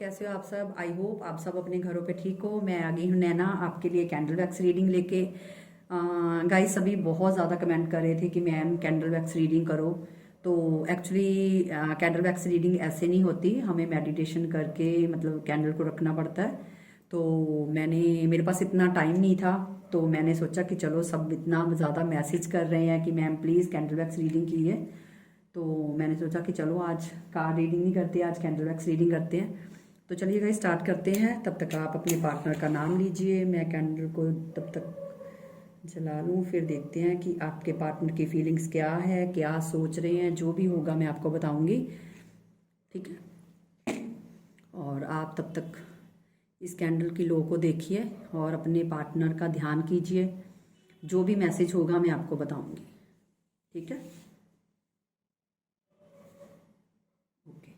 कैसे हो आप सब। आई होप आप सब अपने घरों पे ठीक हो। मैं आ गई हूँ नैना आपके लिए कैंडल वैक्स रीडिंग लेके। गाइस सभी बहुत ज़्यादा कमेंट कर रहे थे कि मैम कैंडल वैक्स रीडिंग करो। तो एक्चुअली कैंडल वैक्स रीडिंग ऐसे नहीं होती, हमें मेडिटेशन करके मतलब कैंडल को रखना पड़ता है। तो मेरे पास इतना टाइम नहीं था, तो मैंने सोचा कि चलो सब इतना ज़्यादा मैसेज कर रहे हैं कि ma'am please candle wax reading कीजिए, तो मैंने सोचा कि चलो आज कार्ड रीडिंग नहीं करते, आज कैंडल वैक्स रीडिंग करते हैं। तो चलिए गाइस स्टार्ट करते हैं। तब तक आप अपने पार्टनर का नाम लीजिए, मैं कैंडल को तब तक जला लूँ, फिर देखते हैं कि आपके पार्टनर की फीलिंग्स क्या है, क्या सोच रहे हैं। जो भी होगा मैं आपको बताऊंगी, ठीक है। और आप तब तक इस कैंडल की लो को देखिए और अपने पार्टनर का ध्यान कीजिए। जो भी मैसेज होगा मैं आपको बताऊंगी, ठीक है। ओके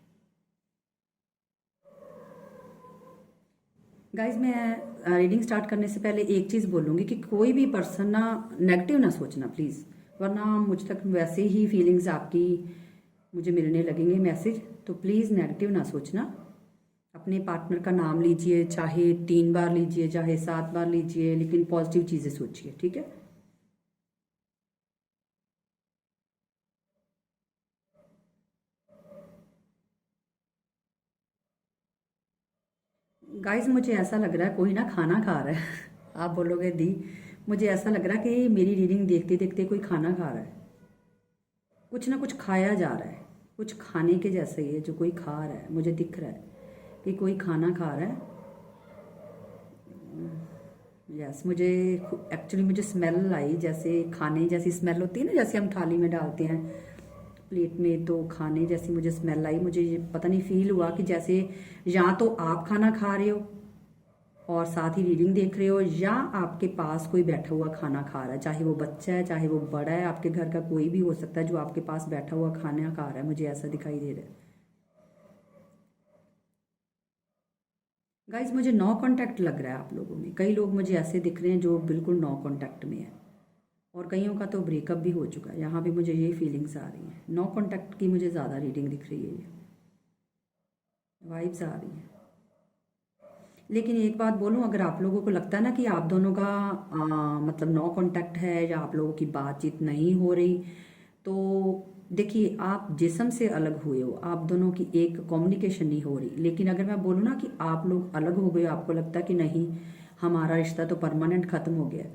गाइज, मैं रीडिंग स्टार्ट करने से पहले एक चीज़ बोलूँगी कि कोई भी पर्सन ना नेगेटिव ना सोचना प्लीज़, वरना मुझ तक वैसे ही फीलिंग्स आपकी मुझे मिलने लगेंगे मैसेज। तो प्लीज़ नेगेटिव ना सोचना। अपने पार्टनर का नाम लीजिए, चाहे 3 बार लीजिए, चाहे 7 बार लीजिए, लेकिन पॉजिटिव चीज़ें सोचिए, ठीक है। गाइज मुझे ऐसा लग रहा है कोई ना खाना खा रहा है आप बोलोगे दी, मुझे ऐसा लग रहा है कि मेरी रीडिंग देखते देखते कोई खाना खा रहा है। कुछ ना कुछ खाया जा रहा है, कुछ खाने के जैसा ही है जो कोई खा रहा है। मुझे दिख रहा है कि कोई खाना खा रहा है। यस, मुझे एक्चुअली मुझे स्मेल आई, जैसे खाने जैसी स्मेल होती है ना, जैसे हम थाली में डालते हैं प्लेट में, तो खाने जैसी मुझे स्मेल आई। मुझे ये पता नहीं फील हुआ कि जैसे या तो आप खाना खा रहे हो और साथ ही रीडिंग देख रहे हो, या आपके पास कोई बैठा हुआ खाना खा रहा है, चाहे वो बच्चा है चाहे वो बड़ा है, आपके घर का कोई भी हो सकता है जो आपके पास बैठा हुआ खाना खा रहा है। मुझे ऐसा दिखाई दे रहा है गाइज। मुझे नो कांटेक्ट लग रहा है आप लोगों में। कई लोग मुझे ऐसे दिख रहे हैं जो बिल्कुल नो कांटेक्ट में है, और कईयों का तो ब्रेकअप भी हो चुका है। यहाँ भी मुझे यही फीलिंग्स आ रही हैं। नो कांटेक्ट की मुझे ज़्यादा रीडिंग दिख रही है, ये वाइब्स आ रही हैं। लेकिन एक बात बोलूं, अगर आप लोगों को लगता है ना कि आप दोनों का मतलब नो कांटेक्ट है या आप लोगों की बातचीत नहीं हो रही, तो देखिए आप जिस्म से अलग हुए हो, आप दोनों की एक कम्युनिकेशन नहीं हो रही। लेकिन अगर मैं बोलूँ ना कि आप लोग अलग हो गए, आपको लगता है कि नहीं हमारा रिश्ता तो परमानेंट ख़त्म हो गया है,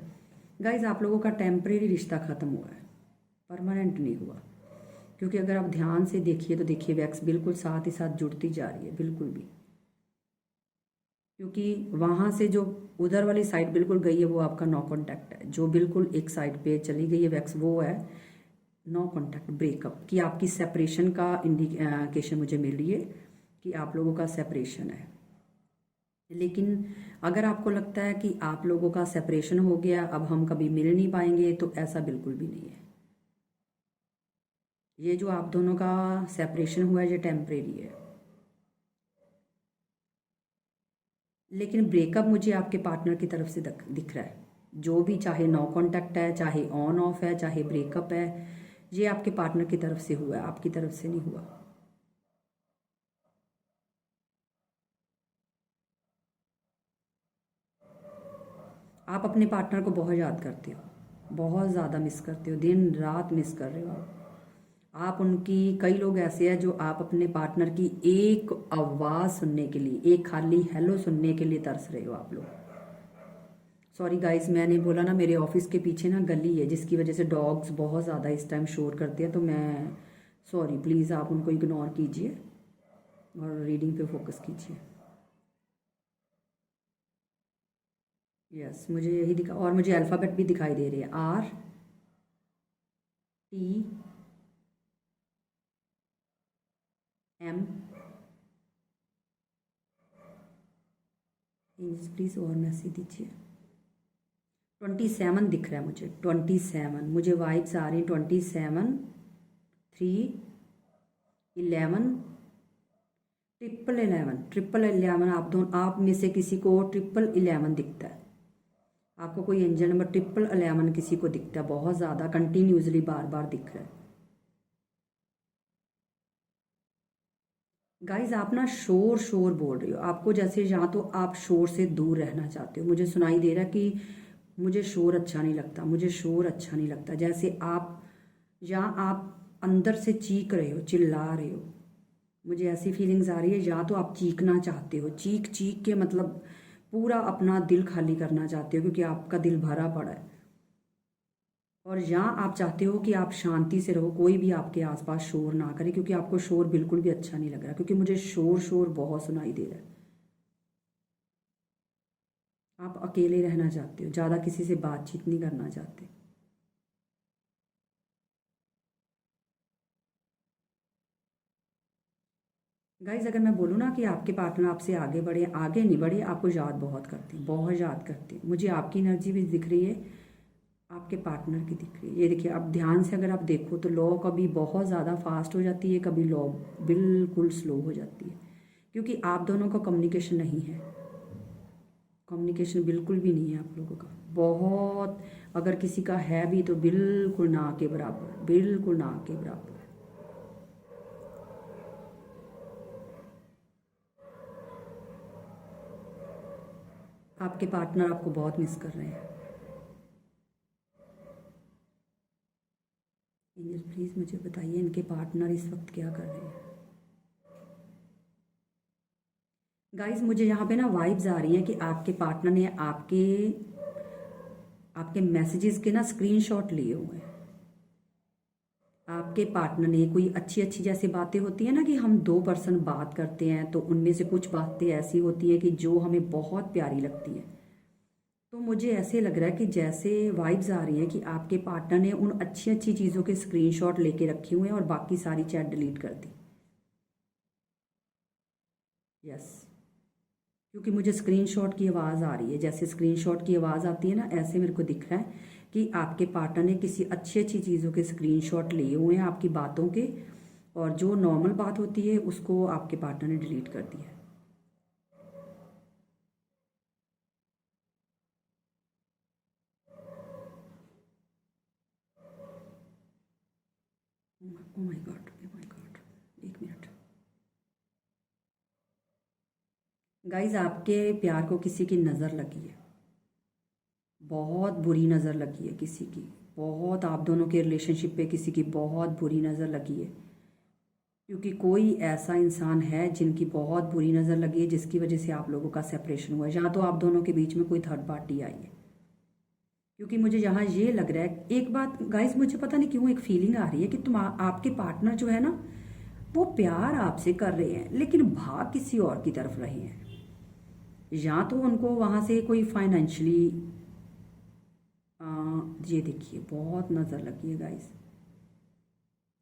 गाइज आप लोगों का टेम्परेरी रिश्ता ख़त्म हुआ है, परमानेंट नहीं हुआ। क्योंकि अगर आप ध्यान से देखिए तो देखिए वैक्स बिल्कुल साथ ही साथ जुड़ती जा रही है, बिल्कुल भी। क्योंकि वहां से जो उधर वाली साइड बिल्कुल गई है वो आपका नो कांटेक्ट है। जो बिल्कुल एक साइड पे चली गई है वैक्स, वो है नो कांटेक्ट, ब्रेकअप की, आपकी सेपरेशन का इंडिकेशन मुझे मिल रही है कि आप लोगों का सेपरेशन है। लेकिन अगर आपको लगता है कि आप लोगों का सेपरेशन हो गया, अब हम कभी मिल नहीं पाएंगे, तो ऐसा बिल्कुल भी नहीं है। ये जो आप दोनों का सेपरेशन हुआ है ये टेम्परेरी है। लेकिन ब्रेकअप मुझे आपके पार्टनर की तरफ से दिख रहा है। जो भी, चाहे नो कांटेक्ट है, चाहे ऑन ऑफ है, चाहे ब्रेकअप है, ये आपके पार्टनर की तरफ से हुआ है, आपकी तरफ से नहीं हुआ। आप अपने पार्टनर को बहुत याद करते हो, बहुत ज़्यादा मिस करते हो, दिन रात मिस कर रहे हो आप उनकी। कई लोग ऐसे हैं जो आप अपने पार्टनर की एक आवाज़ सुनने के लिए, एक खाली हेलो सुनने के लिए तरस रहे हो आप लोग। सॉरी गाइस, मैंने बोला ना मेरे ऑफिस के पीछे ना गली है, जिसकी वजह से डॉग्स बहुत ज़्यादा इस टाइम शोर करते हैं, तो मैं सॉरी, प्लीज़ आप उनको इग्नोर कीजिए और रीडिंग पे फोकस कीजिए। यस, मुझे यही दिखा, और मुझे अल्फ़ाबेट भी दिखाई दे रही है, RTM। प्लीज़ और मैसेज दीजिए। 27 दिख रहा है मुझे, 27 मुझे वाइब्स आ रही, 27, 3, 11, 11, आप में से किसी को 11 दिखता है। आपको कोई एंजल नंबर 11 किसी को दिखता है, बहुत ज़्यादा कंटिन्यूसली बार बार दिख रहा है। गाइज आप ना शोर शोर बोल रही हो, आपको जैसे या तो आप शोर से दूर रहना चाहते हो। मुझे सुनाई दे रहा है कि मुझे शोर अच्छा नहीं लगता, मुझे शोर अच्छा नहीं लगता। जैसे आप या आप अंदर से चीख रहे हो, चिल्ला रहे हो। मुझे ऐसी फीलिंग्स आ रही है, या तो आप चीखना चाहते हो, चीख चीख के मतलब पूरा अपना दिल खाली करना चाहते हो क्योंकि आपका दिल भरा पड़ा है। और यहाँ आप चाहते हो कि आप शांति से रहो, कोई भी आपके आसपास शोर ना करे, क्योंकि आपको शोर बिल्कुल भी अच्छा नहीं लग रहा, क्योंकि मुझे शोर शोर बहुत सुनाई दे रहा है। आप अकेले रहना चाहते हो, ज़्यादा किसी से बातचीत नहीं करना चाहते। गाइज अगर मैं बोलूँ ना कि आपके पार्टनर आपसे आगे बढ़े, आगे नहीं बढ़े, आपको याद बहुत करते हैं, बहुत याद करते हैं। मुझे आपकी एनर्जी भी दिख रही है, आपके पार्टनर की दिख रही है। ये देखिए, आप ध्यान से अगर आप देखो तो लॉ कभी बहुत ज़्यादा फास्ट हो जाती है, कभी लॉ बिल्कुल स्लो हो जाती है, क्योंकि आप दोनों का कम्युनिकेशन नहीं है। कम्युनिकेशन बिल्कुल भी नहीं है आप लोगों का। बहुत, अगर किसी का है भी तो बिल्कुल ना के बराबर, बिल्कुल ना के बराबर। आपके पार्टनर आपको बहुत मिस कर रहे हैं। एंजल प्लीज़ मुझे बताइए इनके पार्टनर इस वक्त क्या कर रहे हैं। गाइस मुझे यहाँ पे ना वाइब्स आ रही हैं कि आपके पार्टनर ने आपके आपके मैसेजेस के ना स्क्रीनशॉट लिए हुए हैं। आपके पार्टनर ने कोई अच्छी अच्छी जैसे बातें होती है ना कि हम दो पर्सन बात करते हैं तो उनमें से कुछ बातें ऐसी होती हैं कि जो हमें बहुत प्यारी लगती है। तो मुझे ऐसे लग रहा है कि जैसे वाइब्स आ रही हैं कि आपके पार्टनर ने उन अच्छी अच्छी चीज़ों के स्क्रीनशॉट लेके रखे हुए हैं और बाकी सारी चैट डिलीट कर दी। यस, क्योंकि मुझे स्क्रीनशॉट की आवाज़ आ रही है, जैसे स्क्रीनशॉट की आवाज़ आती है ना, ऐसे मेरे को दिख रहा है कि आपके पार्टनर ने किसी अच्छी अच्छी चीज़ों के स्क्रीनशॉट लिए हुए हैं आपकी बातों के, और जो नॉर्मल बात होती है उसको आपके पार्टनर ने डिलीट कर दिया है। Oh my God, oh my God, एक मिनट। गाइज आपके प्यार को किसी की नज़र लगी है, बहुत बुरी नज़र लगी है किसी की, बहुत आप दोनों के रिलेशनशिप पे किसी की बहुत बुरी नज़र लगी है। क्योंकि कोई ऐसा इंसान है जिनकी बहुत बुरी नज़र लगी है, जिसकी वजह से आप लोगों का सेपरेशन हुआ है, या तो आप दोनों के बीच में कोई थर्ड पार्टी आई है। क्योंकि मुझे यहाँ ये लग रहा है, एक बात गाइस मुझे पता नहीं क्यों एक फीलिंग आ रही है कि आपके पार्टनर जो है ना वो प्यार आपसे कर रहे हैं लेकिन भाग किसी और की तरफ रहे हैं। या तो उनको वहाँ से कोई फाइनेंशियली, ये देखिए बहुत नज़र लगी है गाइस,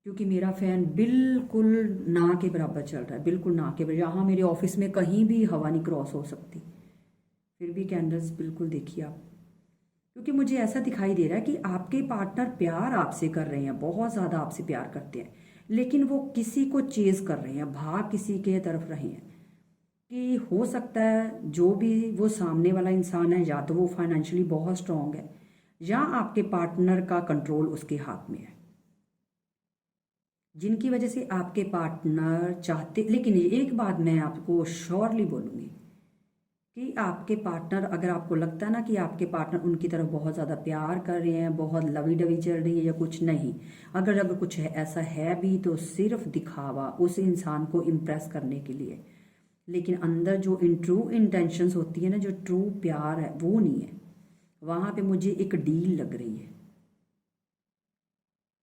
क्योंकि मेरा फ़ैन बिल्कुल ना के बराबर चल रहा है, बिल्कुल ना के बराबर। यहाँ मेरे ऑफिस में कहीं भी हवा नहीं क्रॉस हो सकती, फिर भी कैंडल्स बिल्कुल देखिए आप। क्योंकि मुझे ऐसा दिखाई दे रहा है कि आपके पार्टनर प्यार आपसे कर रहे हैं, बहुत ज़्यादा आपसे प्यार करते हैं, लेकिन वो किसी को चेज कर रहे हैं, भाग किसी के तरफ रहे हैं। कि हो सकता है जो भी वो सामने वाला इंसान है, या तो वो फाइनेंशियली बहुत स्ट्रांग है, या आपके पार्टनर का कंट्रोल उसके हाथ में है, जिनकी वजह से आपके पार्टनर चाहते। लेकिन एक बात मैं आपको श्योरली बोलूँगी कि आपके पार्टनर, अगर आपको लगता है ना कि आपके पार्टनर उनकी तरफ बहुत ज़्यादा प्यार कर रहे हैं, बहुत लवी डवी चल रही है या कुछ नहीं, अगर कुछ है ऐसा है भी तो सिर्फ दिखावा उस इंसान को इम्प्रेस करने के लिए, लेकिन अंदर जो ट्रू इंटेंशंस होती है ना, जो ट्रू प्यार है वो नहीं है। वहाँ पे मुझे एक डील लग रही है।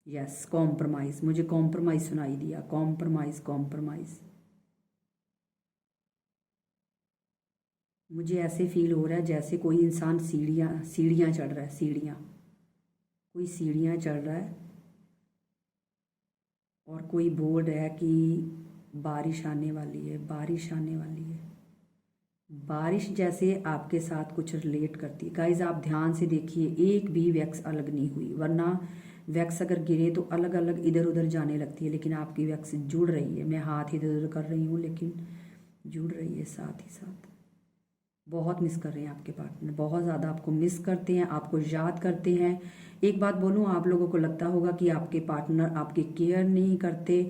यस, कॉम्प्रोमाइज़, मुझे कॉम्प्रोमाइज़ सुनाई दिया, कॉम्प्रोमाइज़ कॉम्प्रोमाइज़। मुझे ऐसे फील हो रहा है जैसे कोई इंसान सीढ़ियाँ सीढ़ियाँ चढ़ रहा है, सीढ़ियाँ, कोई सीढ़ियाँ चढ़ रहा है और कोई बोल रहा है कि बारिश आने वाली है, बारिश आने वाली है। बारिश जैसे आपके साथ कुछ रिलेट करती है। गाइज आप ध्यान से देखिए, एक भी वैक्स अलग नहीं हुई, वरना वैक्स अगर गिरे तो अलग अलग इधर उधर जाने लगती है, लेकिन आपकी वैक्स जुड़ रही है। मैं हाथ इधर उधर कर रही हूँ लेकिन जुड़ रही है साथ ही साथ। बहुत मिस कर रहे हैं आपके पार्टनर, बहुत ज़्यादा आपको मिस करते हैं, आपको याद करते हैं। एक बात बोलूँ, आप लोगों को लगता होगा कि आपके पार्टनर आपकी केयर नहीं करते,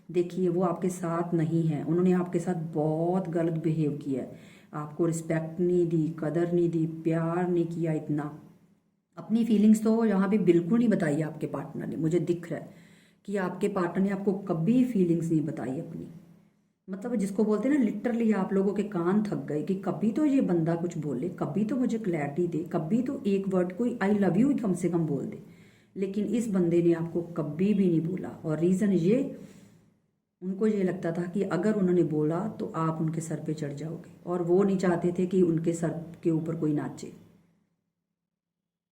देखिए वो आपके साथ नहीं है, उन्होंने आपके साथ बहुत गलत बिहेव किया है, आपको रिस्पेक्ट नहीं दी, कदर नहीं दी, प्यार नहीं किया इतना। अपनी फीलिंग्स तो यहाँ पे बिल्कुल नहीं बताई आपके पार्टनर ने, मुझे दिख रहा है कि आपके पार्टनर ने आपको कभी फीलिंग्स नहीं बताई अपनी। मतलब जिसको बोलते हैं ना, लिटरली आप लोगों के कान थक गए कि कभी तो ये बंदा कुछ बोले, कभी तो मुझे क्लैरिटी दे, कभी तो एक वर्ड कोई आई लव यू कम से कम बोल दे। लेकिन इस बंदे ने आपको कभी भी नहीं बोला, और रीज़न ये, उनको ये लगता था कि अगर उन्होंने बोला तो आप उनके सर पे चढ़ जाओगे, और वो नहीं चाहते थे कि उनके सर के ऊपर कोई नाचे।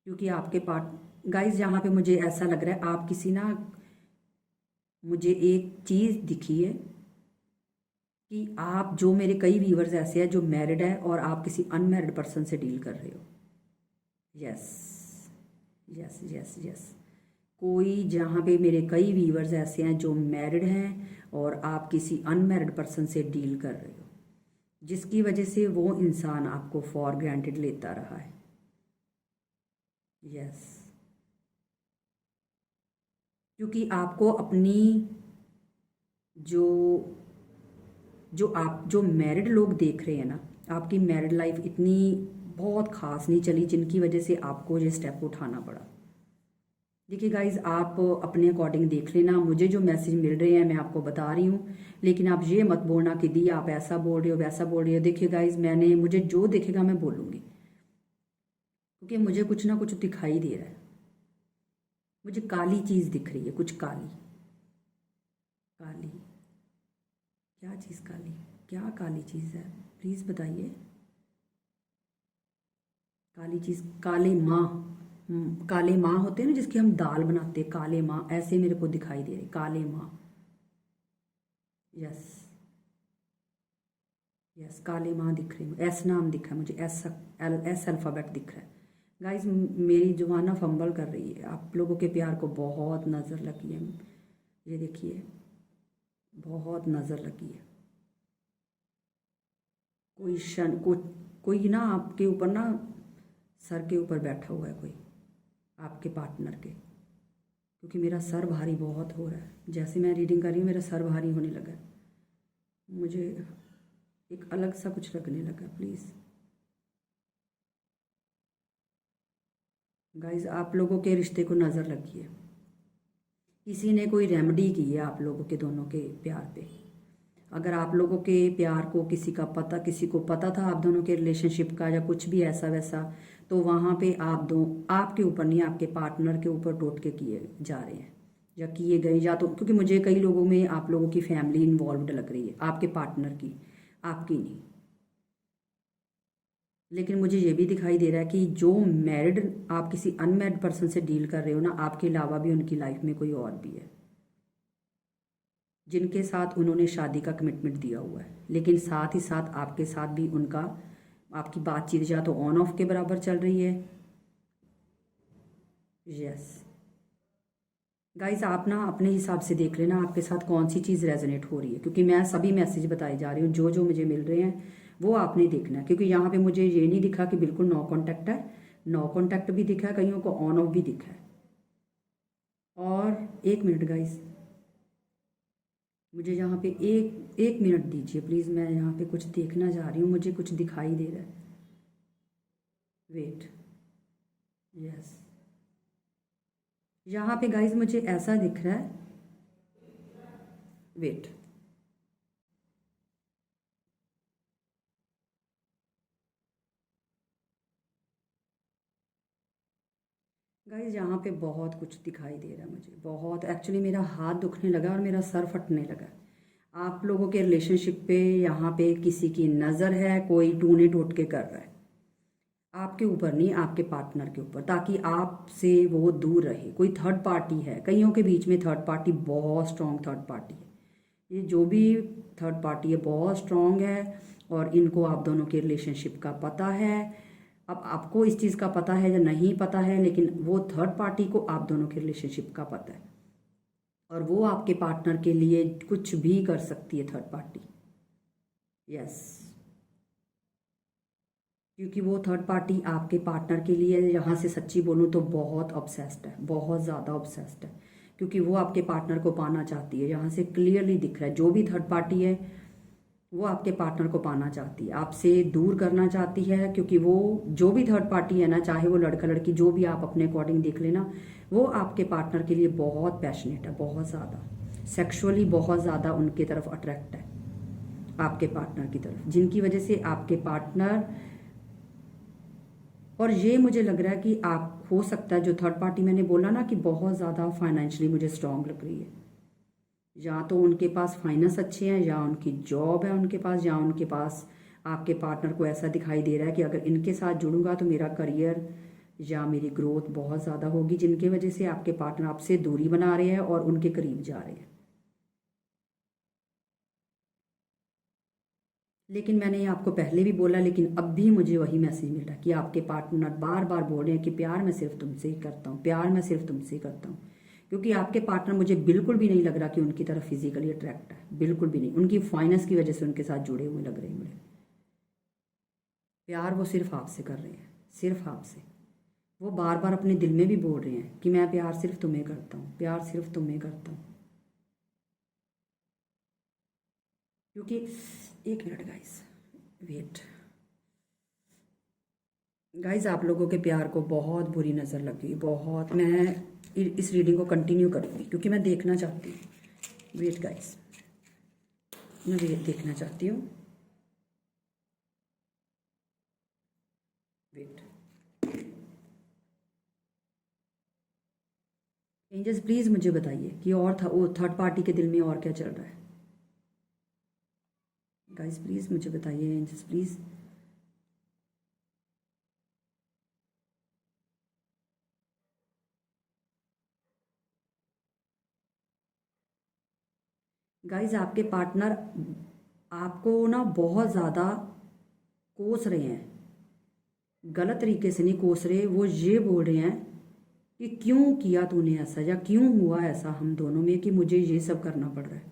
क्योंकि आपके पार्ट गाइस यहाँ पे मुझे ऐसा लग रहा है, आप किसी ना, मुझे एक चीज़ दिखी है कि आप, जो मेरे कई व्यूवर्स ऐसे हैं जो मैरिड है और आप किसी अनमैरिड पर्सन से डील कर रहे हो। Yes, yes, yes, yes. कोई, जहाँ पे मेरे कई व्यूवर्स ऐसे हैं जो मैरिड हैं और आप किसी अनमैरिड पर्सन से डील कर रहे हो, जिसकी वजह से वो इंसान आपको फॉर ग्रांटेड लेता रहा है। यस, क्योंकि आपको अपनी, जो जो आप, जो मैरिड लोग देख रहे हैं ना, आपकी मैरिड लाइफ इतनी बहुत खास नहीं चली, जिनकी वजह से आपको ये स्टेप उठाना पड़ा। देखिए गाइज, आप अपने अकॉर्डिंग देख लेना, मुझे जो मैसेज मिल रहे हैं मैं आपको बता रही हूँ, लेकिन आप ये मत बोलना कि दी आप ऐसा बोल रहे हो, वैसा बोल रहे हो। देखिए गाइज, मुझे जो दिखेगा मैं बोलूँगी, क्योंकि मुझे कुछ ना कुछ दिखाई दे रहा है, मुझे काली चीज़ दिख रही है, कुछ काली काली। क्या चीज़ काली, क्या काली चीज़ है, प्लीज़ बताइए। काली चीज़, काले माँ, काले माँ होते हैं ना जिसकी हम दाल बनाते हैं, काले माँ ऐसे मेरे को दिखाई दे रहे, काले माँ। यस, यस, काले माँ दिख रही है, एस नाम दिख रहा है मुझे, एस अल्फ़ाबेट दिख रहा है। गाइस, मेरी जुबान ना फंबल कर रही है, आप लोगों के प्यार को बहुत नज़र लगी है, ये देखिए बहुत नज़र लगी है। कोई शन को, कोई ना आपके ऊपर ना, सर के ऊपर बैठा हुआ है कोई, आपके पार्टनर के। क्योंकि मेरा सर भारी बहुत हो रहा है, जैसे मैं रीडिंग कर रही हूँ मेरा सर भारी होने लगा है, मुझे एक अलग सा कुछ लगने लगा। प्लीज़ गाइस, आप लोगों के रिश्ते को नज़र लगी है, किसी ने कोई रेमेडी की है आप लोगों के दोनों के प्यार पे। अगर आप लोगों के प्यार को किसी को पता था आप दोनों के रिलेशनशिप का, या कुछ भी ऐसा वैसा, तो वहाँ पे आपके ऊपर नहीं, आपके पार्टनर के ऊपर टोटके किए जा रहे हैं या किए गए, या तो क्योंकि मुझे कई लोगों में आप लोगों की फैमिली इन्वॉल्व्ड लग रही है, आपके पार्टनर की, आपकी नहीं। लेकिन मुझे ये भी दिखाई दे रहा है कि जो मैरिड, आप किसी अनमैरिड पर्सन से डील कर रहे हो ना, आपके अलावा भी उनकी लाइफ में कोई और भी है जिनके साथ उन्होंने शादी का कमिटमेंट दिया हुआ है। लेकिन साथ ही साथ आपके साथ भी उनका, आपकी बातचीत या तो ऑन ऑफ के बराबर चल रही है। यस गाइज, आप ना अपने हिसाब से देख लेना आपके साथ कौन सी चीज़ रेजोनेट हो रही है, क्योंकि मैं सभी मैसेज बताए जा रही हूँ, जो जो मुझे मिल रहे हैं वो आपने देखना है। क्योंकि यहाँ पे मुझे ये नहीं दिखा कि बिल्कुल नो कांटेक्ट है, नो कांटेक्ट भी दिखा है, कईयों को ऑन ऑफ भी दिखा है। और एक मिनट गाइज, मुझे यहाँ पे एक एक मिनट दीजिए प्लीज़, मैं यहाँ पे कुछ देखना जा रही हूँ, मुझे कुछ दिखाई दे रहा है। वेट, यस, यहाँ पे गाइज मुझे ऐसा दिख रहा है, वेट, गाइज यहाँ पे बहुत कुछ दिखाई दे रहा है मुझे, बहुत, एक्चुअली मेरा हाथ दुखने लगा और मेरा सर फटने लगा। आप लोगों के रिलेशनशिप पे यहाँ पे किसी की नज़र है, कोई टूने टोटके कर रहा है आपके ऊपर नहीं, आपके पार्टनर के ऊपर, ताकि आपसे वो दूर रहे। कोई थर्ड पार्टी है, कईयों के बीच में थर्ड पार्टी, बहुत स्ट्रॉन्ग थर्ड पार्टी है, ये जो भी थर्ड पार्टी है बहुत स्ट्रॉन्ग है, और इनको आप दोनों के रिलेशनशिप का पता है। अब आपको इस चीज़ का पता है या नहीं पता है, लेकिन वो थर्ड पार्टी को आप दोनों के रिलेशनशिप का पता है, और वो आपके पार्टनर के लिए कुछ भी कर सकती है थर्ड पार्टी। यस, क्योंकि वो थर्ड पार्टी आपके पार्टनर के लिए, यहाँ से सच्ची बोलूँ तो बहुत ऑब्सेस्ड है, बहुत ज़्यादा ऑब्सेस्ड है। क्योंकि वो आपके पार्टनर को पाना चाहती है। यहाँ से क्लियरली दिख रहा है जो भी थर्ड पार्टी है वो आपके पार्टनर को पाना चाहती है, आपसे दूर करना चाहती है, क्योंकि वो जो भी थर्ड पार्टी है ना, चाहे वो लड़का लड़की जो भी, आप अपने अकॉर्डिंग देख लेना, वो आपके पार्टनर के लिए बहुत पैशनेट है, बहुत ज़्यादा सेक्सुअली बहुत ज़्यादा उनके तरफ अट्रैक्ट है, आपके पार्टनर की तरफ, जिनकी वजह से आपके पार्टनर, और ये मुझे लग रहा है कि आप, हो सकता है जो थर्ड पार्टी मैंने बोला ना कि बहुत ज़्यादा फाइनेंशियली मुझे स्ट्रांग लग रही है, या तो उनके पास फाइनेंस अच्छे हैं, या उनकी जॉब है उनके पास, या उनके पास आपके पार्टनर को ऐसा दिखाई दे रहा है कि अगर इनके साथ जुड़ूंगा तो मेरा करियर या मेरी ग्रोथ बहुत ज़्यादा होगी, जिनकी वजह से आपके पार्टनर आपसे दूरी बना रहे हैं और उनके करीब जा रहे हैं। लेकिन मैंने ये आपको पहले भी बोला, लेकिन अब भी मुझे वही मैसेज मिल रहा है कि आपके पार्टनर बार बार बोल रहे हैं कि प्यार मैं सिर्फ तुमसे ही करता हूँ, प्यार मैं सिर्फ तुमसे ही करता हूँ। क्योंकि आपके पार्टनर, मुझे बिल्कुल भी नहीं लग रहा कि उनकी तरफ फिजिकली अट्रैक्ट है, बिल्कुल भी नहीं, उनकी फाइनेंस की वजह से उनके साथ जुड़े हुए लग रहे हैं मुझे। प्यार वो सिर्फ आपसे कर रहे हैं, सिर्फ आपसे। वो बार बार अपने दिल में भी बोल रहे हैं कि मैं प्यार सिर्फ तुम्हें करता हूँ, प्यार सिर्फ तुम्हें करता हूँ। क्योंकि, एक मिनट गाइस, वेट गाइस, आप लोगों के प्यार को बहुत बुरी नज़र लगी, बहुत। मैं इस रीडिंग को कंटिन्यू करूँगी क्योंकि मैं देखना चाहती हूँ। वेट गाइस, मैं वेट देखना चाहती हूँ। वेट एंजल्स, प्लीज़ मुझे बताइए कि और था वो थर्ड पार्टी के दिल में और क्या चल रहा है। गाइस प्लीज़ मुझे बताइए एंजल्स, प्लीज़। गाइस, आपके पार्टनर आपको ना बहुत ज़्यादा कोस रहे हैं, गलत तरीके से नहीं कोस रहे, वो ये बोल रहे हैं कि क्यों किया तूने ऐसा, या क्यों हुआ ऐसा हम दोनों में कि मुझे ये सब करना पड़ रहा है।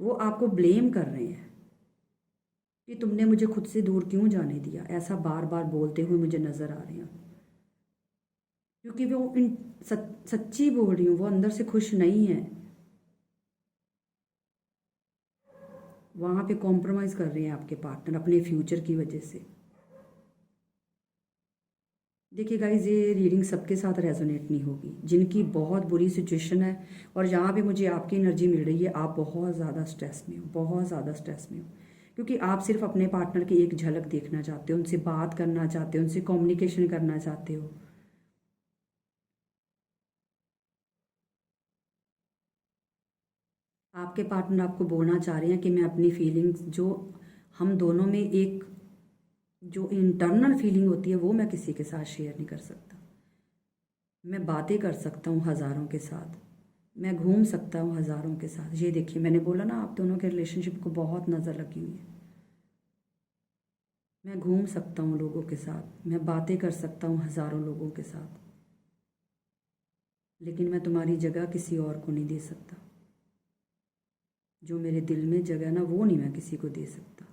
वो आपको ब्लेम कर रहे हैं कि तुमने मुझे खुद से दूर क्यों जाने दिया, ऐसा बार बार बोलते हुए मुझे नज़र आ रहे हैं। क्योंकि वो सच्ची बोल रही हूँ, वो अंदर से खुश नहीं है, वहाँ पे कॉम्प्रोमाइज़ कर रहे हैं आपके पार्टनर अपने फ्यूचर की वजह से। देखिए गाइज, ये रीडिंग सबके साथ रेजोनेट नहीं होगी, जिनकी बहुत बुरी सिचुएशन है, और यहाँ पे मुझे आपकी एनर्जी मिल रही है, आप बहुत ज़्यादा स्ट्रेस में हो, बहुत ज़्यादा स्ट्रेस में हो, क्योंकि आप सिर्फ अपने पार्टनर की एक झलक देखना चाहते हो, उनसे बात करना चाहते हो, उनसे कम्युनिकेशन करना चाहते हो। आपके पार्टनर आपको बोलना चाह रहे हैं कि मैं अपनी फीलिंग्स, जो हम दोनों में एक जो इंटरनल फीलिंग होती है, वो मैं किसी के साथ शेयर नहीं कर सकता। मैं बातें कर सकता हूँ हज़ारों के साथ, मैं घूम सकता हूँ हज़ारों के साथ। ये देखिए, मैंने बोला ना, आप दोनों के रिलेशनशिप को बहुत नज़र लगी हुई है। मैं घूम सकता हूँ लोगों के साथ, मैं बातें कर सकता हूँ हज़ारों लोगों के साथ, लेकिन मैं तुम्हारी जगह किसी और को नहीं दे सकता। जो मेरे दिल में जगह ना, वो नहीं मैं किसी को दे सकता,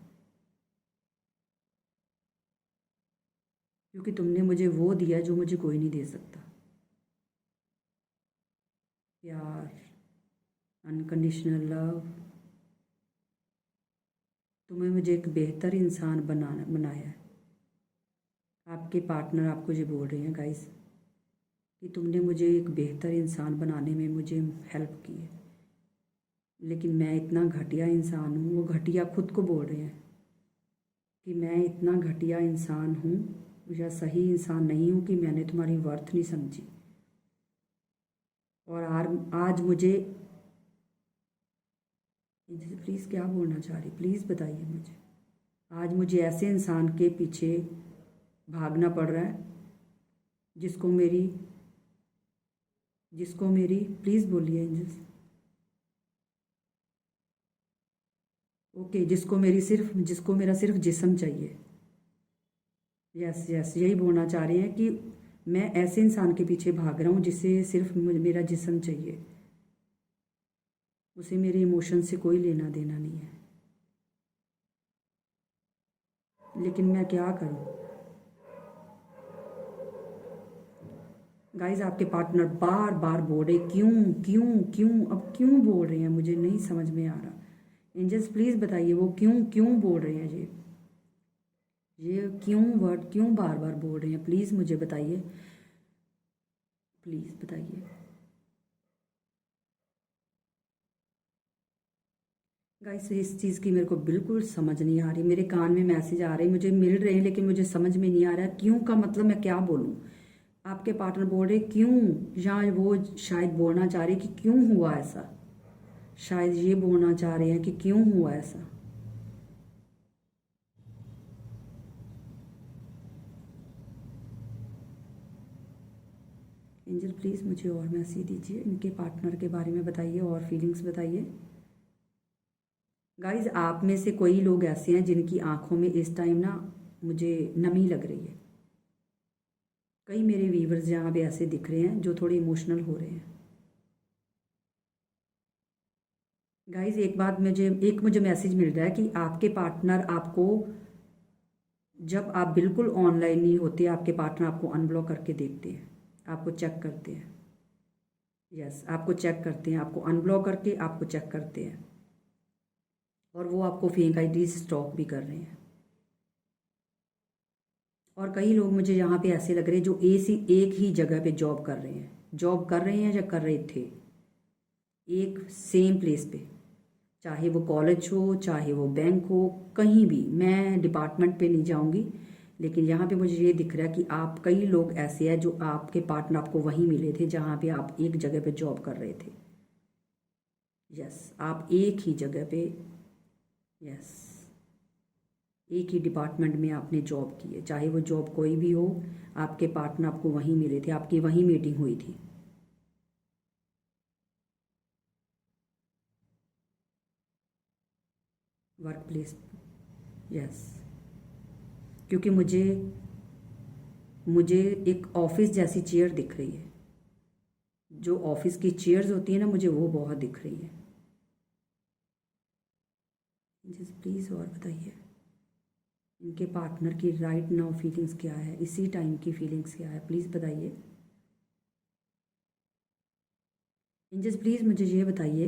क्योंकि तुमने मुझे वो दिया जो मुझे कोई नहीं दे सकता। प्यार, अनकंडीशनल लव। तुम्हें मुझे एक बेहतर इंसान बनाया है। आपके पार्टनर आपको ये बोल रहे हैं गाइस कि तुमने मुझे एक बेहतर इंसान बनाने में मुझे हेल्प की है, लेकिन मैं इतना घटिया इंसान हूँ, वो घटिया खुद को बोल रहे हैं कि मैं इतना घटिया इंसान हूँ या सही इंसान नहीं हूँ कि मैंने तुम्हारी वर्थ नहीं समझी। और आज मुझे, प्लीज़ क्या बोलना चाह रही, प्लीज़ बताइए मुझे। आज मुझे ऐसे इंसान के पीछे भागना पड़ रहा है जिसको मेरी प्लीज़ बोलिए एंजल्स, ओके, जिसको मेरा सिर्फ जिस्म चाहिए। यस यस, यही बोलना चाह रहे हैं कि मैं ऐसे इंसान के पीछे भाग रहा हूँ जिसे सिर्फ मेरा जिस्म चाहिए, उसे मेरे इमोशन से कोई लेना देना नहीं है। लेकिन मैं क्या करूँ, गाइज आपके पार्टनर बार बार बोल रहे क्यों क्यों क्यों, अब क्यों बोल रहे हैं मुझे नहीं समझ में आ रहा। एंजल्स प्लीज़ बताइए वो क्यों क्यों बोल रहे हैं ये क्यों वर्ड क्यों बार बार बोल रहे हैं, प्लीज़ मुझे बताइए, प्लीज़ बताइए। गाइस इस चीज़ की मेरे को बिल्कुल समझ नहीं आ रही, मेरे कान में मैसेज आ रहे हैं, मुझे मिल रहे हैं, लेकिन मुझे समझ में नहीं आ रहा क्यों का मतलब मैं क्या बोलूँ। आपके पार्टनर बोल रहे क्यों, या वो शायद बोलना चाह रहे कि क्यों हुआ ऐसा, शायद ये बोलना चाह रहे हैं कि क्यों हुआ ऐसा। एंजल प्लीज़ मुझे और मैसेज दीजिए, इनके पार्टनर के बारे में बताइए और फीलिंग्स बताइए। गाइज आप में से कोई लोग ऐसे हैं जिनकी आंखों में इस टाइम ना मुझे नमी लग रही है। कई मेरे व्यूवर्स यहाँ पे ऐसे दिख रहे हैं जो थोड़े इमोशनल हो रहे हैं। गाइज एक मुझे मैसेज मिल रहा है कि आपके पार्टनर आपको, जब आप बिल्कुल ऑनलाइन नहीं होते, आपके पार्टनर आपको अनब्लॉक करके देखते हैं, आपको चेक करते हैं। यस आपको चेक करते हैं, आपको अनब्लॉक करके आपको चेक करते हैं, और वो आपको फेक आईडी स्टॉक भी कर रहे हैं। और कई लोग मुझे यहाँ पे ऐसे लग रहे हैं जो एक ही जगह पे जॉब कर रहे हैं या कर रहे थे, एक सेम प्लेस पे, चाहे वो कॉलेज हो चाहे वो बैंक हो, कहीं भी, मैं डिपार्टमेंट पे नहीं जाऊंगी, लेकिन यहाँ पे मुझे ये दिख रहा है कि आप, कई लोग ऐसे हैं जो आपके पार्टनर आपको वहीं मिले थे जहाँ पे आप एक जगह पे जॉब कर रहे थे। यस आप एक ही जगह पे, यस एक ही डिपार्टमेंट में आपने जॉब की है, चाहे वो जॉब कोई भी हो, आपके पार्टनर आपको वहीं मिले थे, आपकी वहीं मीटिंग हुई थी। वर्क प्लेस, यस क्योंकि मुझे मुझे एक ऑफिस जैसी चेयर दिख रही है, जो ऑफिस की चेयर्स होती है ना, मुझे वो बहुत दिख रही है। जी प्लीज़ और बताइए इनके पार्टनर की राइट नाउ फीलिंग्स क्या है, इसी टाइम की फीलिंग्स क्या है, प्लीज़ बताइए। एंजल्स प्लीज़ मुझे ये बताइए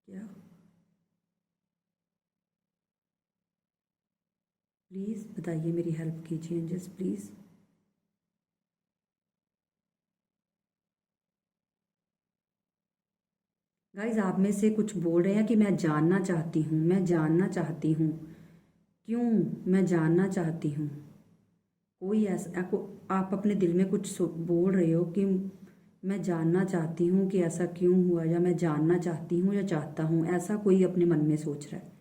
क्या, प्लीज़ बताइए, मेरी हेल्प कीजिए एंजल्स प्लीज़। गाइज आप में से कुछ बोल रहे हैं कि मैं जानना चाहती हूँ, मैं जानना चाहती हूँ, क्यों, मैं जानना चाहती हूँ। कोई ऐसा आप अपने दिल में कुछ बोल रहे हो कि मैं जानना चाहती हूँ कि ऐसा क्यों हुआ, या मैं जानना चाहती हूँ या चाहता हूँ, ऐसा कोई अपने मन में सोच रहा है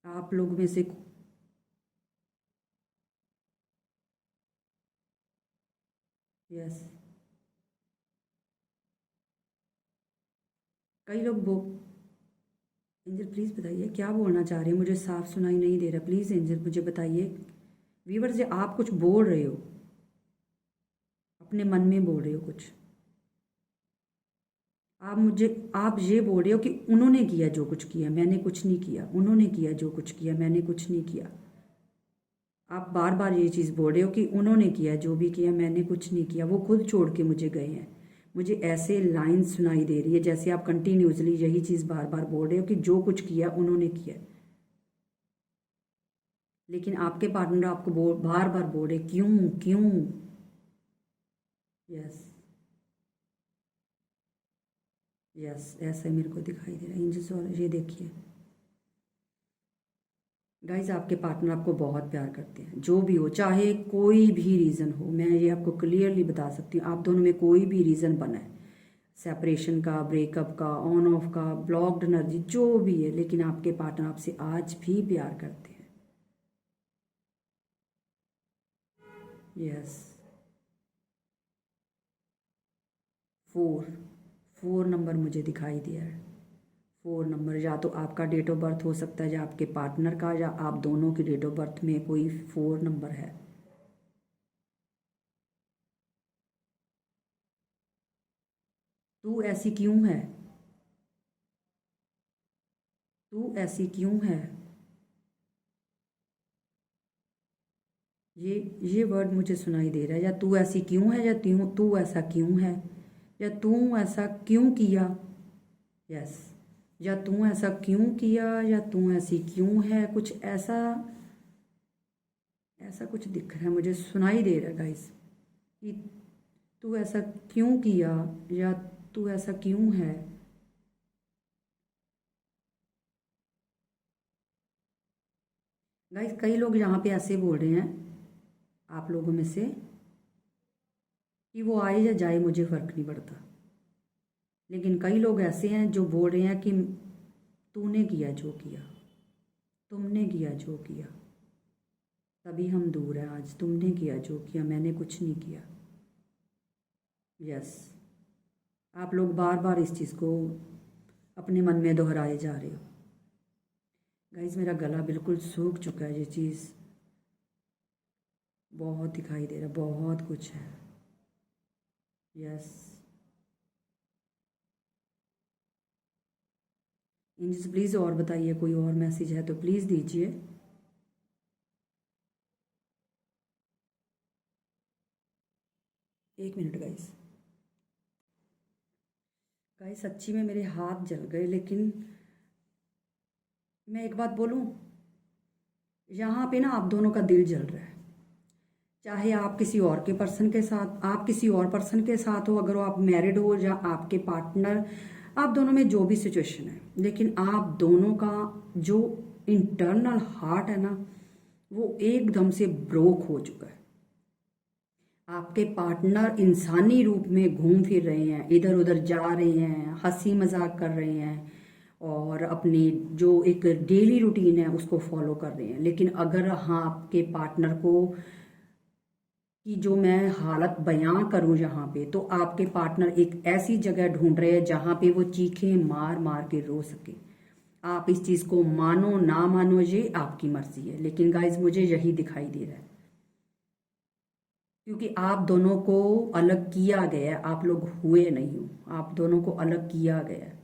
आप लोग में से। यस कई लोग वो, एंजल प्लीज़ बताइए क्या बोलना चाह रहे हैं, मुझे साफ सुनाई नहीं दे रहा, प्लीज़ एंजल मुझे बताइए। व्यूवर से आप कुछ बोल रहे हो, अपने मन में बोल रहे हो कुछ, आप ये बोल रहे हो कि उन्होंने किया जो कुछ किया, मैंने कुछ नहीं किया, उन्होंने किया जो कुछ किया, मैंने कुछ नहीं किया। आप बार बार ये चीज़ बोल रहे हो कि उन्होंने किया जो भी किया, मैंने कुछ नहीं किया, वो खुद छोड़ के मुझे गए हैं। मुझे ऐसे लाइन सुनाई दे रही है जैसे आप कंटिन्यूसली यही चीज़ बार बार बोल रहे हो कि जो कुछ किया उन्होंने किया, लेकिन आपके पार्टनर आपको बार बार बोल रहे क्यों क्यों। यस यस ऐसा मेरे को दिखाई दे रहा है एंजल्स, और ये देखिए गाइज आपके पार्टनर आपको बहुत प्यार करते हैं, जो भी हो, चाहे कोई भी रीज़न हो, मैं ये आपको क्लियरली बता सकती हूँ, आप दोनों में कोई भी रीज़न बना है, सेपरेशन का, ब्रेकअप का, ऑन ऑफ का, ब्लॉक्ड एनर्जी, जो भी है, लेकिन आपके पार्टनर आपसे आज भी प्यार करते हैं। यस 4 4 नंबर मुझे दिखाई दिया है, 4 नंबर, या तो आपका डेट ऑफ बर्थ हो सकता है या आपके पार्टनर का, या आप दोनों की डेट ऑफ बर्थ में कोई 4 नंबर है। तू ऐसी क्यों है, तू ऐसी क्यों है, ये वर्ड मुझे सुनाई दे रहा है, या तू ऐसी क्यों है, या तू ऐसा क्यों है, या तू ऐसा क्यों किया। यस, या तू ऐसा क्यों किया, या तू ऐसी क्यों है, कुछ ऐसा ऐसा कुछ दिख रहा है, मुझे सुनाई दे रहा है गाइस कि तू ऐसा क्यों किया, या तू ऐसा क्यों है। गाइस कई लोग यहाँ पे ऐसे बोल रहे हैं आप लोगों में से कि वो आए या जाए मुझे फ़र्क नहीं पड़ता, लेकिन कई लोग ऐसे हैं जो बोल रहे हैं कि तूने किया जो किया, तुमने किया जो किया, तभी हम दूर हैं आज। तुमने किया जो किया, मैंने कुछ नहीं किया। यस, आप लोग बार बार इस चीज़ को अपने मन में दोहराए जा रहे हो। गाइस मेरा गला बिल्कुल सूख चुका है, ये चीज़ बहुत दिखाई दे रहा है, बहुत कुछ है। यस इंजिस प्लीज़ और बताइए, कोई और मैसेज है तो प्लीज़ दीजिए। एक मिनट गाइस, गाइस सच्ची में मेरे हाथ जल गए, लेकिन मैं एक बात बोलूं, यहाँ पे ना आप दोनों का दिल जल रहा है। चाहे आप किसी और के पर्सन के साथ, आप किसी और पर्सन के साथ हो, अगर वो आप मैरिड हो या आपके पार्टनर, आप दोनों में जो भी सिचुएशन है, लेकिन आप दोनों का जो इंटरनल हार्ट है ना, वो एकदम से ब्रोक हो चुका है। आपके पार्टनर इंसानी रूप में घूम फिर रहे हैं, इधर उधर जा रहे हैं, हंसी मजाक कर रहे हैं, और अपनी जो एक डेली रूटीन है उसको फॉलो कर रहे हैं। लेकिन अगर हाँ आपके पार्टनर को कि जो मैं हालत बयां करूं यहाँ पे, तो आपके पार्टनर एक ऐसी जगह ढूंढ रहे हैं जहाँ पे वो चीखें मार मार के रो सके। आप इस चीज़ को मानो ना मानो ये आपकी मर्जी है, लेकिन गाइज मुझे यही दिखाई दे रहा है, क्योंकि आप दोनों को अलग किया गया है, आप लोग हुए नहीं हो, आप दोनों को अलग किया गया है।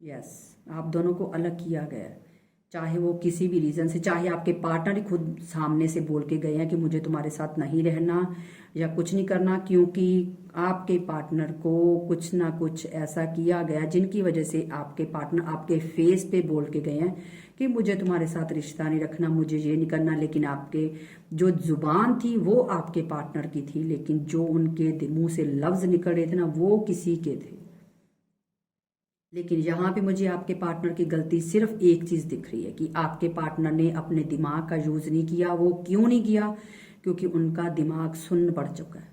यस, आप दोनों को अलग किया गया है, चाहे वो किसी भी रीज़न से, चाहे आपके पार्टनर ही खुद सामने से बोल के गए हैं कि मुझे तुम्हारे साथ नहीं रहना या कुछ नहीं करना, क्योंकि आपके पार्टनर को कुछ ना कुछ ऐसा किया गया जिनकी वजह से आपके पार्टनर आपके फेस पे बोल के गए हैं कि मुझे तुम्हारे साथ रिश्ता नहीं रखना, मुझे ये नहीं करना। लेकिन आपके जो जुबान थी वो आपके पार्टनर की थी, लेकिन जो उनके मुंह से लफ्ज निकल रहे थे ना, वो किसी के थे। लेकिन यहाँ पे मुझे आपके पार्टनर की गलती सिर्फ एक चीज़ दिख रही है कि आपके पार्टनर ने अपने दिमाग का यूज़ नहीं किया। वो क्यों नहीं किया? क्योंकि उनका दिमाग सुन्न पड़ चुका है।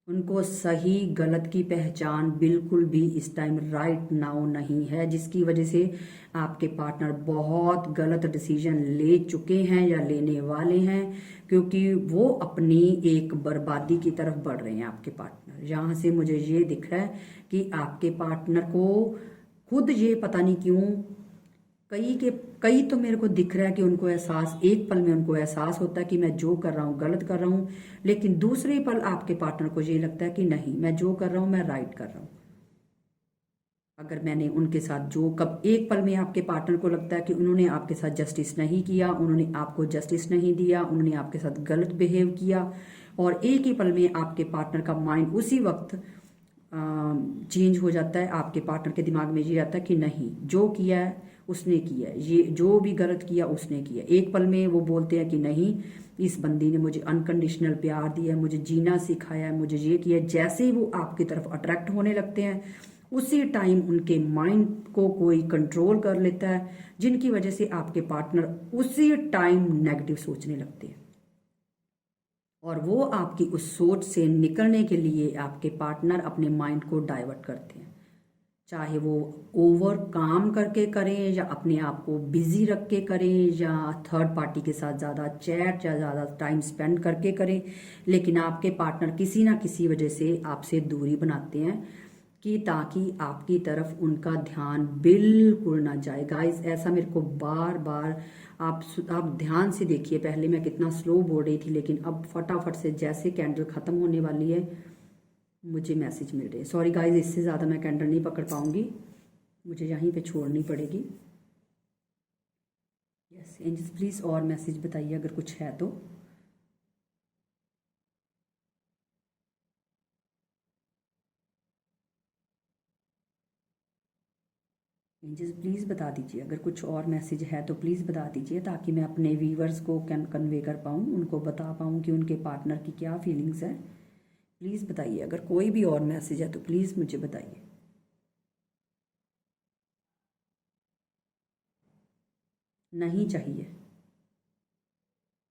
उनको सही गलत की पहचान बिल्कुल भी इस टाइम राइट नाउ नहीं है, जिसकी वजह से आपके पार्टनर बहुत गलत डिसीजन ले चुके हैं या लेने वाले हैं, क्योंकि वो अपनी एक बर्बादी की तरफ बढ़ रहे हैं। आपके पार्टनर, यहाँ से मुझे ये दिख रहा है कि आपके पार्टनर को खुद ये पता नहीं क्यों, कई तो मेरे को दिख रहा है कि उनको एहसास, एक पल में उनको एहसास होता है कि मैं जो कर रहा हूँ गलत कर रहा हूँ, लेकिन दूसरे पल आपके पार्टनर को ये लगता है कि नहीं, मैं जो कर रहा हूँ मैं राइट कर रहा हूँ। अगर मैंने उनके साथ जो, कब एक पल में आपके पार्टनर को लगता है कि उन्होंने आपके साथ जस्टिस नहीं किया, उन्होंने आपको जस्टिस नहीं दिया, उन्होंने आपके साथ गलत बिहेव किया, और एक ही पल में आपके पार्टनर का माइंड उसी वक्त चेंज हो जाता है। आपके पार्टनर के दिमाग में ये आता है कि नहीं, जो किया है उसने किया है, ये जो भी गलत किया उसने किया। एक पल में वो बोलते हैं कि नहीं, इस बंदी ने मुझे अनकंडीशनल प्यार दिया है, मुझे जीना सिखाया है, मुझे ये किया। जैसे ही वो आपकी तरफ अट्रैक्ट होने लगते हैं, उसी टाइम उनके माइंड को कोई कंट्रोल कर लेता है, जिनकी वजह से आपके पार्टनर उसी टाइम नेगेटिव सोचने लगते हैं। और वो आपकी उस सोच से निकलने के लिए आपके पार्टनर अपने माइंड को डाइवर्ट करते हैं, चाहे वो ओवर काम करके करें या अपने आप को बिजी रख के करें या थर्ड पार्टी के साथ ज़्यादा चैट या ज़्यादा टाइम स्पेंड करके करें। लेकिन आपके पार्टनर किसी ना किसी वजह से आपसे दूरी बनाते हैं कि ताकि आपकी तरफ उनका ध्यान बिल्कुल ना जाए। गाइस ऐसा मेरे को बार बार, आप ध्यान से देखिए, पहले मैं कितना स्लो बोल रही थी, लेकिन अब फटाफट से जैसे कैंडल ख़त्म होने वाली है मुझे मैसेज मिल रहे हैं। सॉरी गाइस, इससे ज़्यादा मैं कैंडल नहीं पकड़ पाऊंगी, मुझे यहीं पे छोड़नी पड़ेगी। यस, यस एंजल्स प्लीज़ और मैसेज बताइए अगर कुछ है तो। एंजल्स प्लीज़ बता दीजिए अगर कुछ और मैसेज है तो प्लीज़ बता दीजिए, ताकि मैं अपने व्यूवर्स को कन्वे कर पाऊँ, उनको बता पाऊँ कि उनके पार्टनर की क्या फीलिंग्स है। प्लीज़ बताइए अगर कोई भी और मैसेज है तो प्लीज़ मुझे बताइए। नहीं चाहिए,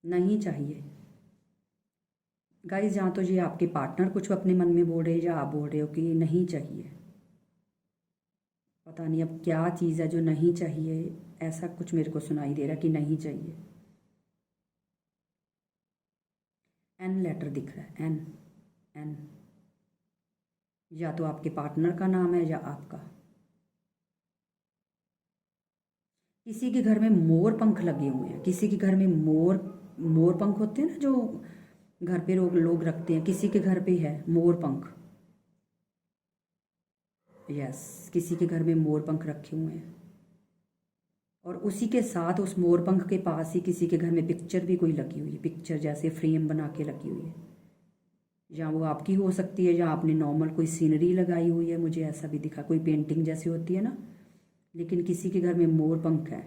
नहीं चाहिए गाइस। जहाँ तो ये आपके पार्टनर कुछ अपने मन में बोल रहे हैं या आप बोल रहे हो कि नहीं चाहिए। पता नहीं अब क्या चीज़ है जो नहीं चाहिए, ऐसा कुछ मेरे को सुनाई दे रहा है कि नहीं चाहिए। एन लेटर दिख रहा है, एन एन, या तो आपके पार्टनर का नाम है या आपका। किसी के घर में मोर पंख लगे हुए हैं, किसी के घर में मोर पंख होते हैं ना जो घर पे लोग रखते हैं, किसी के घर पे है मोर पंख। यस, किसी के घर में मोर पंख रखे हुए हैं, और उसी के साथ उस मोर पंख के पास ही किसी के घर में पिक्चर भी कोई लगी हुई है, पिक्चर जैसे फ्रेम बना के लगी हुई है। या वो आपकी हो सकती है या आपने नॉर्मल कोई सीनरी लगाई हुई है, मुझे ऐसा भी दिखा, कोई पेंटिंग जैसी होती है ना, लेकिन किसी के घर में मोर पंख है।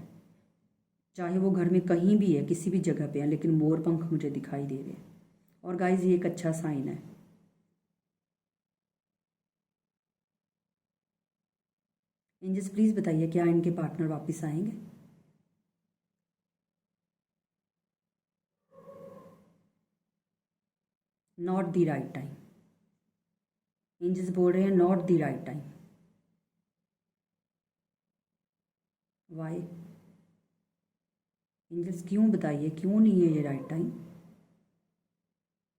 चाहे वो घर में कहीं भी है, किसी भी जगह पे है, लेकिन मोर पंख मुझे दिखाई दे रहे हैं। और गाइज ये एक अच्छा साइन है। एंजल्स प्लीज़ बताइए क्या इनके पार्टनर वापस आएंगे। Not the right time, angels बोल रहे हैं not the right time. Why angels, क्यों बताइए क्यों नहीं है ये राइट टाइम,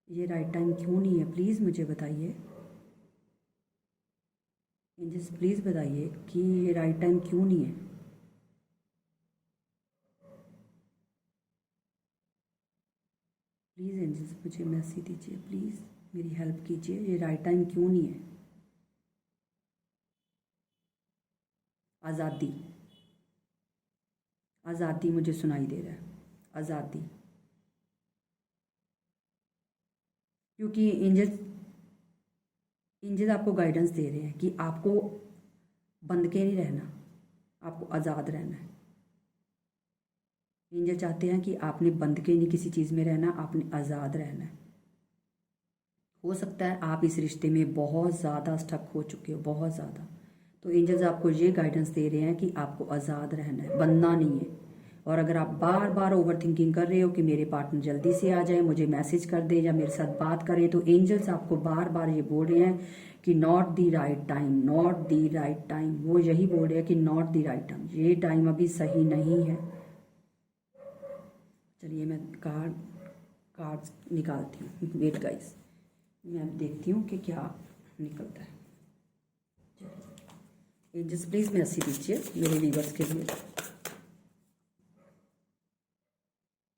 ये राइट टाइम क्यों नहीं है, प्लीज़ मुझे बताइए। एंजल्स प्लीज़ बताइए कि ये राइट टाइम क्यों नहीं है। प्लीज़ एंजल्स मुझे मैसेज दीजिए, प्लीज़ मेरी हेल्प कीजिए, ये राइट टाइम क्यों नहीं है। आज़ादी, आज़ादी मुझे सुनाई दे रहा है, आज़ादी। क्योंकि एंजल्स आपको गाइडेंस दे रहे हैं कि आपको बंध के नहीं रहना, आपको आज़ाद रहना है। एंजल चाहते हैं कि आपने बंध के नहीं किसी चीज़ में रहना, आपने आज़ाद रहना है। हो सकता है आप इस रिश्ते में बहुत ज़्यादा स्टक हो चुके हो, बहुत ज़्यादा, तो एंजल्स आपको ये गाइडेंस दे रहे हैं कि आपको आज़ाद रहना है, बंधना नहीं है। और अगर आप बार बार ओवर थिंकिंग कर रहे हो कि मेरे पार्टनर जल्दी से आ जाए, मुझे मैसेज कर दे या मेरे साथ बात करे, तो एंजल्स आपको बार बार ये बोल रहे हैं कि not the right time, not the right time. वो यही बोल रहे हैं कि नॉट द राइट टाइम, ये टाइम अभी सही नहीं है। चलिए मैं कार्ड्स निकालती हूँ, वेट गाइस, मैं देखती हूँ कि क्या निकलता है। एंजल्स प्लीज़ मैसेज दीजिए मेरे व्यूअर्स के लिए।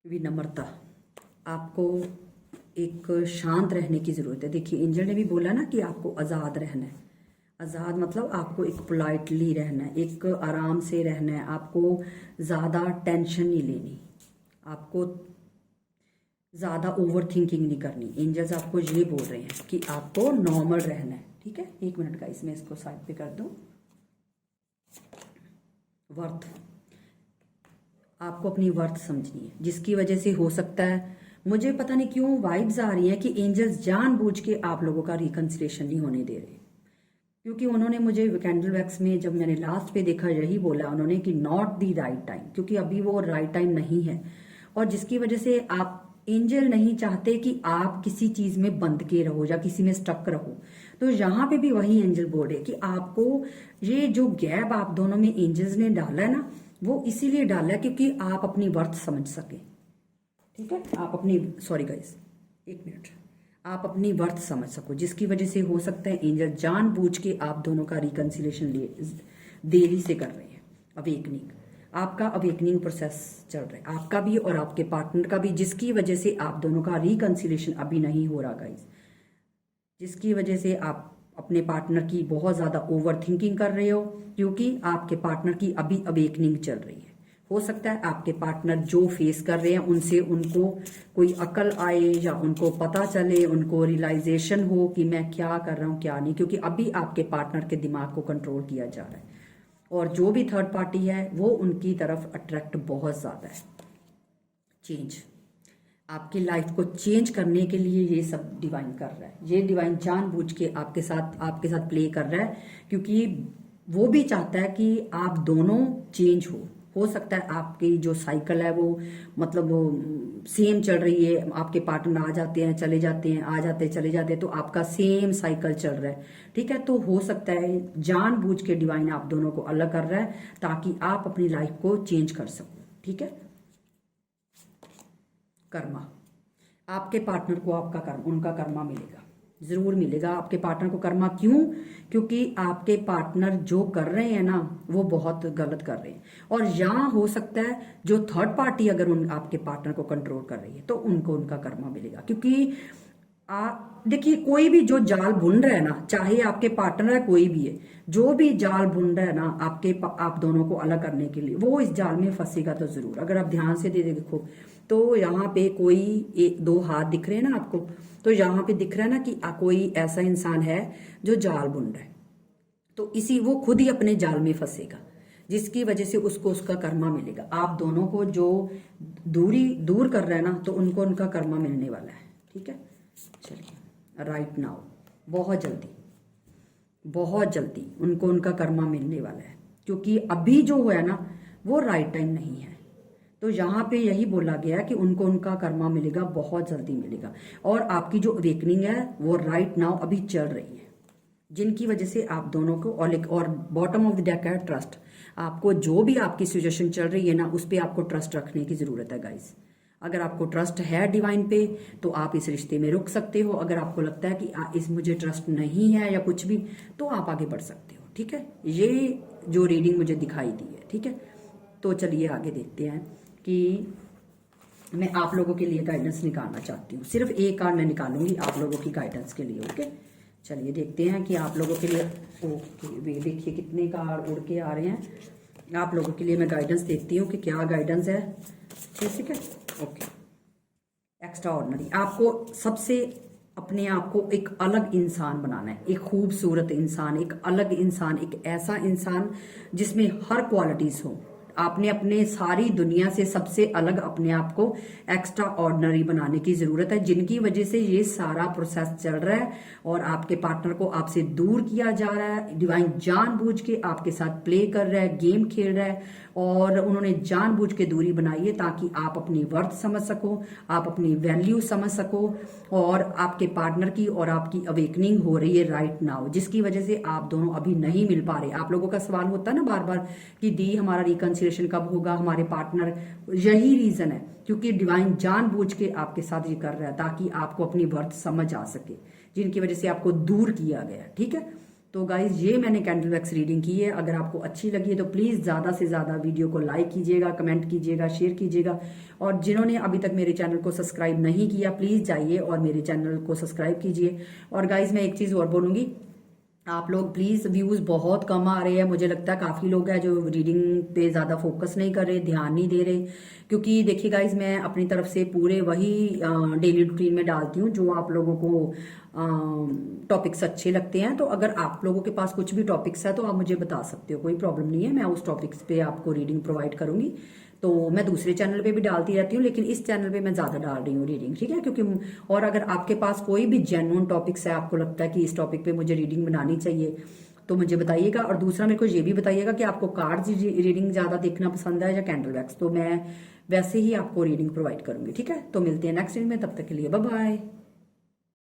विनम्रता, आपको एक शांत रहने की ज़रूरत है। देखिए एंजल ने भी बोला ना कि आपको आज़ाद रहना है। आज़ाद मतलब आपको एक पोलाइटली रहना है, एक आराम से रहना है, आपको ज़्यादा टेंशन नहीं लेनी, आपको ज़्यादा ओवर थिंकिंग नहीं करनी। एंजल्स आपको ये बोल रहे हैं कि आपको नॉर्मल रहना है। ठीक है, एक मिनट का इसमें इसको साइड पे कर दूँ। वर्थ, आपको अपनी वर्थ समझनी है, जिसकी वजह से हो सकता है, मुझे पता नहीं क्यों वाइब्स आ रही हैं कि एंजल्स जानबूझ के आप लोगों का रिकंसिलेशन नहीं होने दे रहे, क्योंकि उन्होंने मुझे कैंडल वैक्स में जब मैंने लास्ट पे देखा यही बोला उन्होंने कि नॉट द राइट टाइम, क्योंकि अभी वो राइट टाइम नहीं है, और जिसकी वजह से आप एंजल नहीं चाहते कि आप किसी चीज में बंध के रहो या किसी में स्टक रहो। तो यहाँ पे भी वही एंजल बोल रहे कि आपको ये जो गैप आप दोनों में एंजल्स ने डाला है ना, वो इसीलिए डाला है क्योंकि आप अपनी वर्थ समझ सके। ठीक है, आप अपनी, सॉरी गाइस एक मिनट, आप अपनी वर्थ समझ सको, जिसकी वजह से हो सकता है एंजल जानबूझ के आप दोनों का रिकंसिलेशन देरी से कर रहे हैं। अवेकनिंग, आपका अवेकनिंग प्रोसेस चल रहा है, आपका भी और आपके पार्टनर का भी, जिसकी वजह से आप दोनों का रिकंसिलेशन अभी नहीं हो रहा गाइस, जिसकी वजह से आप अपने पार्टनर की बहुत ज़्यादा ओवर थिंकिंग कर रहे हो, क्योंकि आपके पार्टनर की अभी अवेकनिंग चल रही है। हो सकता है आपके पार्टनर जो फेस कर रहे हैं उनसे उनको कोई अकल आए या उनको पता चले, उनको रियलाइजेशन हो कि मैं क्या कर रहा हूँ क्या नहीं, क्योंकि अभी आपके पार्टनर के दिमाग को कंट्रोल किया जा रहा है और जो भी थर्ड पार्टी है वो उनकी तरफ अट्रैक्ट बहुत ज़्यादा है। चेंज, आपकी लाइफ को चेंज करने के लिए ये सब डिवाइन कर रहा है। ये डिवाइन जानबूझ के आपके साथ प्ले कर रहा है, क्योंकि वो भी चाहता है कि आप दोनों चेंज हो सकता है आपकी जो साइकिल है वो मतलब वो सेम चल रही है, आपके पार्टनर आ जाते हैं चले जाते हैं, आ जाते चले जाते हैं, तो आपका सेम साइकिल चल रहा है, ठीक है। तो हो सकता है जानबूझ के डिवाइन आप दोनों को अलग कर रहा है ताकि आप अपनी लाइफ को चेंज कर सको, ठीक है। कर्मा, आपके पार्टनर को आपका कर्म, उनका कर्मा मिलेगा, जरूर मिलेगा आपके पार्टनर को कर्मा। क्यों? क्योंकि आपके पार्टनर जो कर रहे हैं ना वो बहुत गलत कर रहे हैं, और यहाँ हो सकता है जो थर्ड पार्टी अगर उन आपके पार्टनर को कंट्रोल कर रही है तो उनको उनका कर्मा मिलेगा। क्योंकि देखिए कोई भी जो जाल बुन रहा है ना, चाहे आपके पार्टनर है कोई भी है, जो भी जाल बुन रहा है ना आप दोनों को अलग करने के लिए, वो इस जाल में फंसेगा तो जरूर। अगर आप ध्यान से देखो तो यहाँ पे कोई एक दो हाथ दिख रहे हैं ना आपको, तो यहाँ पे दिख रहा है ना कि कोई ऐसा इंसान है जो जाल बुन रहा है, तो वो खुद ही अपने जाल में फंसेगा, जिसकी वजह से उसको उसका कर्मा मिलेगा। आप दोनों को जो दूर कर रहा है ना, तो उनको उनका कर्मा मिलने वाला है, ठीक है। चलिए, राइट नाउ बहुत जल्दी उनको उनका कर्मा मिलने वाला है, क्योंकि अभी जो हुआ है ना वो राइट टाइम नहीं है। तो यहाँ पे यही बोला गया कि उनको उनका कर्मा मिलेगा, बहुत जल्दी मिलेगा। और आपकी जो अवेकनिंग है वो राइट नाउ अभी चल रही है, जिनकी वजह से आप दोनों को और बॉटम ऑफ द डेक है ट्रस्ट। आपको जो भी आपकी सिचुएशन चल रही है ना उस पर आपको ट्रस्ट रखने की जरूरत है गाइस। अगर आपको ट्रस्ट है डिवाइन पे तो आप इस रिश्ते में रुक सकते हो। अगर आपको लगता है कि मुझे ट्रस्ट नहीं है या कुछ भी, तो आप आगे बढ़ सकते हो, ठीक है। ये जो रीडिंग मुझे दिखाई दी है, ठीक है। तो चलिए आगे देखते हैं कि मैं आप लोगों के लिए गाइडेंस निकालना चाहती हूँ। सिर्फ एक कार्ड मैं निकालूंगी आप लोगों की गाइडेंस के लिए, ओके। चलिए देखते हैं कि आप लोगों के लिए, ओके देखिए कितने कार्ड उड़ के आ रहे हैं। आप लोगों के लिए मैं गाइडेंस देखती हूँ कि क्या गाइडेंस है, ठीक है। ओके, एक्स्ट्रा ऑर्डिनरी, आपको सबसे अपने आप को एक अलग इंसान बनाना है, एक खूबसूरत इंसान, एक अलग इंसान, एक ऐसा इंसान जिसमें हर क्वालिटीज हो। आपने अपने सारी दुनिया से सबसे अलग अपने आप को एक्स्ट्रा ऑर्डिनरी बनाने की जरूरत है, जिनकी वजह से ये सारा प्रोसेस चल रहा है और आपके पार्टनर को आपसे दूर किया जा रहा है। डिवाइन जानबूझ के आपके साथ प्ले कर रहा है, गेम खेल रहा है, और उन्होंने जानबूझ के दूरी बनाई है ताकि आप अपनी वर्थ समझ सको, आप अपनी वैल्यू समझ सको, और आपके पार्टनर की और आपकी अवेकनिंग हो रही है राइट नाउ, जिसकी वजह से आप दोनों अभी नहीं मिल पा रहे। आप लोगों का सवाल होता है ना बार बार कि दी हमारा रिकंसिलिएशन कब होगा, हमारे पार्टनर, यही रीजन है क्योंकि डिवाइन जानबूझ के आपके साथ ये कर रहा है ताकि आपको अपनी वर्थ समझ आ सके, जिनकी वजह से आपको दूर किया गया, ठीक है। तो गाइज ये मैंने कैंडल वैक्स रीडिंग की है। अगर आपको अच्छी लगी है तो प्लीज़ ज़्यादा से ज़्यादा वीडियो को लाइक कीजिएगा, कमेंट कीजिएगा, शेयर कीजिएगा, और जिन्होंने अभी तक मेरे चैनल को सब्सक्राइब नहीं किया प्लीज़ जाइए और मेरे चैनल को सब्सक्राइब कीजिए। और गाइज मैं एक चीज़ और बोलूँगी, आप लोग प्लीज़, व्यूज़ बहुत कम आ रहे हैं, मुझे लगता है काफ़ी लोग हैं जो रीडिंग पे ज़्यादा फोकस नहीं कर रहे, ध्यान नहीं दे रहे, क्योंकि देखिए गाइज मैं अपनी तरफ से पूरे वही डेली रूटीन में डालती हूँ जो आप लोगों को टॉपिक्स अच्छे लगते हैं। तो अगर आप लोगों के पास कुछ भी टॉपिक्स है तो आप मुझे बता सकते हो, कोई प्रॉब्लम नहीं है, मैं उस टॉपिक्स पे आपको रीडिंग प्रोवाइड करूंगी। तो मैं दूसरे चैनल पे भी डालती रहती हूँ, लेकिन इस चैनल पे मैं ज़्यादा डाल रही हूँ रीडिंग, ठीक है। क्योंकि और अगर आपके पास कोई भी जेन्युइन टॉपिक्स है, आपको लगता है कि इस टॉपिक पे मुझे रीडिंग बनानी चाहिए, तो मुझे बताइएगा। और दूसरा मेरे को ये भी बताइएगा कि आपको कार्ड्स रीडिंग ज़्यादा देखना पसंद है या कैंडल वैक्स, तो मैं वैसे ही आपको रीडिंग प्रोवाइड करूंगी, ठीक है। तो मिलते हैं नेक्स्ट रीडिंग में, तब तक के लिए बाय बाय।